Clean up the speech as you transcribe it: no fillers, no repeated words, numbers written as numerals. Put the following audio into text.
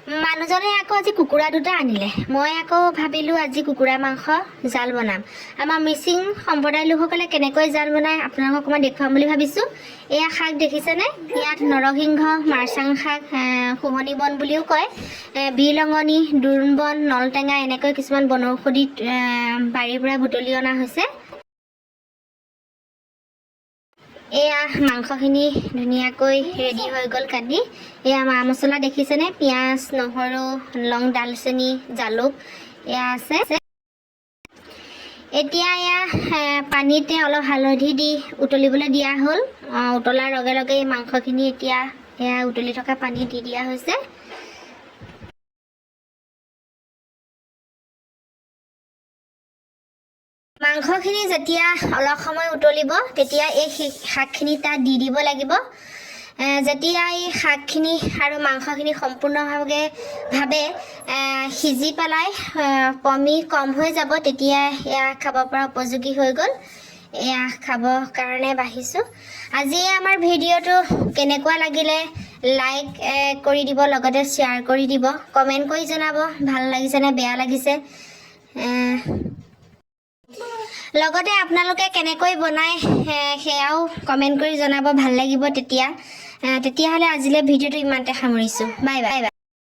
মানুহজনে আকৌ আজি কুকুৰা দুটা আনিলে মই আকৌ ভাবিলোঁ আজি কুকুৰা মাংস জাল বনাম আমাৰ মিচিং সম্প্ৰদায়ৰ লোকসকলে কেনেকৈ জাল বনায় আপোনালোকক অকণমান দেখুৱাম বুলি ভাবিছোঁ এয়া শাক দেখিছেনে ইয়াত নৰসিংহ মাৰচাং শাক শুৱনি বন বুলিও কয় বিৰলঙনি দোৰোণ বন নলটেঙা এনেকৈ কিছুমান বনৌষধি বাৰীৰ পৰা বুটলি অনা হৈছে এয়া মাংসখিনি ধুনীয়াকৈ ৰেডি হৈ গ'ল কাটি এয়া মা মছলা দেখিছেনে পিঁয়াজ নহৰু লং ডালচেনি জালুক এয়া আছে এতিয়া এয়া পানীতে অলপ হালধি দি উতলিবলৈ দিয়া হ'ল উতলাৰ লগে লগে এই মাংসখিনি এতিয়া এয়া উতলি থকা পানী দি দিয়া হৈছে মাংসখিনি যেতিয়া অলপ সময় উতলিব তেতিয়া এই শাকখিনি তাত দি দিব লাগিব যেতিয়া এই শাকখিনি আৰু মাংসখিনি সম্পূৰ্ণভাৱে সিজি পেলাই পমি কম হৈ যাব তেতিয়া এয়া খাব পৰা উপযোগী হৈ গ'ল এয়া খাবৰ কাৰণে বাঢ়িছোঁ আজি আমাৰ ভিডিঅ'টো কেনেকুৱা লাগিলে লাইক কৰি দিব লগতে শ্বেয়াৰ কৰি দিব কমেণ্ট কৰি জনাব ভাল লাগিছেনে বেয়া লাগিছে লগতে আপোনালোকে কেনেকৈ বনায় সেয়াও কমেণ্ট কৰি জনাব ভাল লাগিব তেতিয়াহ'লে আজিলৈ ভিডিঅ'টো ইমানতে সামৰিছোঁ বাই বাই